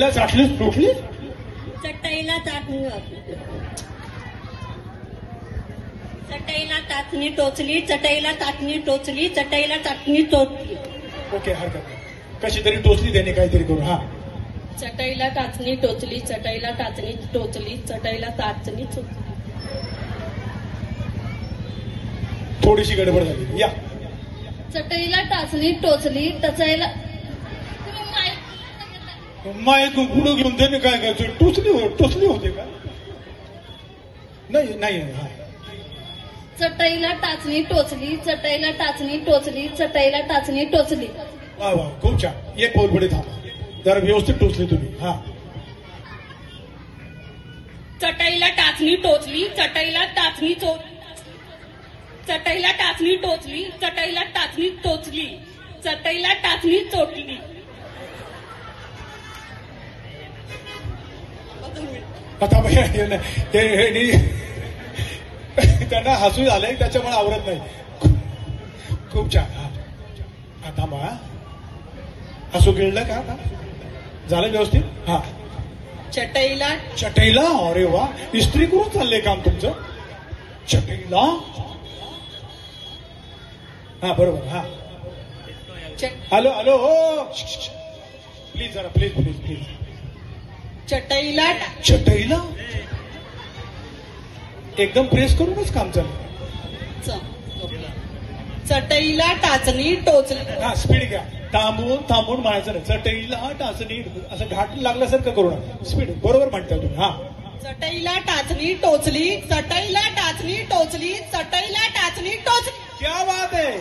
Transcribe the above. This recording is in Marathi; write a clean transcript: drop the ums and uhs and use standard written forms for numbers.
चटईला चाटली टोचली चटईला चाचणी चटईला चाचणी टोचली चटईला चाचणी टोचली चटईला चाचणी टोचली. ओके हरकत नाही. कशी तरी टोचली त्याने काहीतरी करून. हा चटईला टाचणी टोचली चटईला टाचणी टोचली चटईला टाचणी टोचली. थोडीशी गडबड झाली. या चटईला टाचणी टोचली टचईला माईक पुढं घेऊन त्याने काय करायचं टोचली होते का? नाही नाही. हा चटईला टाचणी टोचली चटईला टाचणी टोचली चटईला टाचणी टोचली. वा वा खूप छान. एक पाऊल पुढे थांबा. जरा व्यवस्थित टोचली तुम्ही. हा चटईला टाचणी टोचली चटईला टाचणी चटईला टाचणी टोचली चटईला टाचणी टोचली चटईला टाचणी चोटली. आता त्यांना हसू आलंय त्याच्यामुळे आवडत नाही. खूप छान. आता मग हसू गिळलं का? आता झालं व्यवस्थित. हा चटईला अरे वा इस्त्री करून चाललंय काम तुमचं. चटईला हा बरोबर. हा हॅलो हॅलो हो प्लीज जरा प्लीज प्लीज प्लीज. चटईला एकदम प्रेस करूनच काम चालू. चटईला टाचणी टोचली. हा स्पीड घ्या. थांबून म्हणायचं नाही. चटईला टाचणी असं घाट लागल्यासारखं करू नका. स्पीड बरोबर म्हणताय तुम्ही. हा चटईला टाचणी टोचली चटईला टाचणी टोचली चटईला टाचणी टोचली. क्या बात आहे.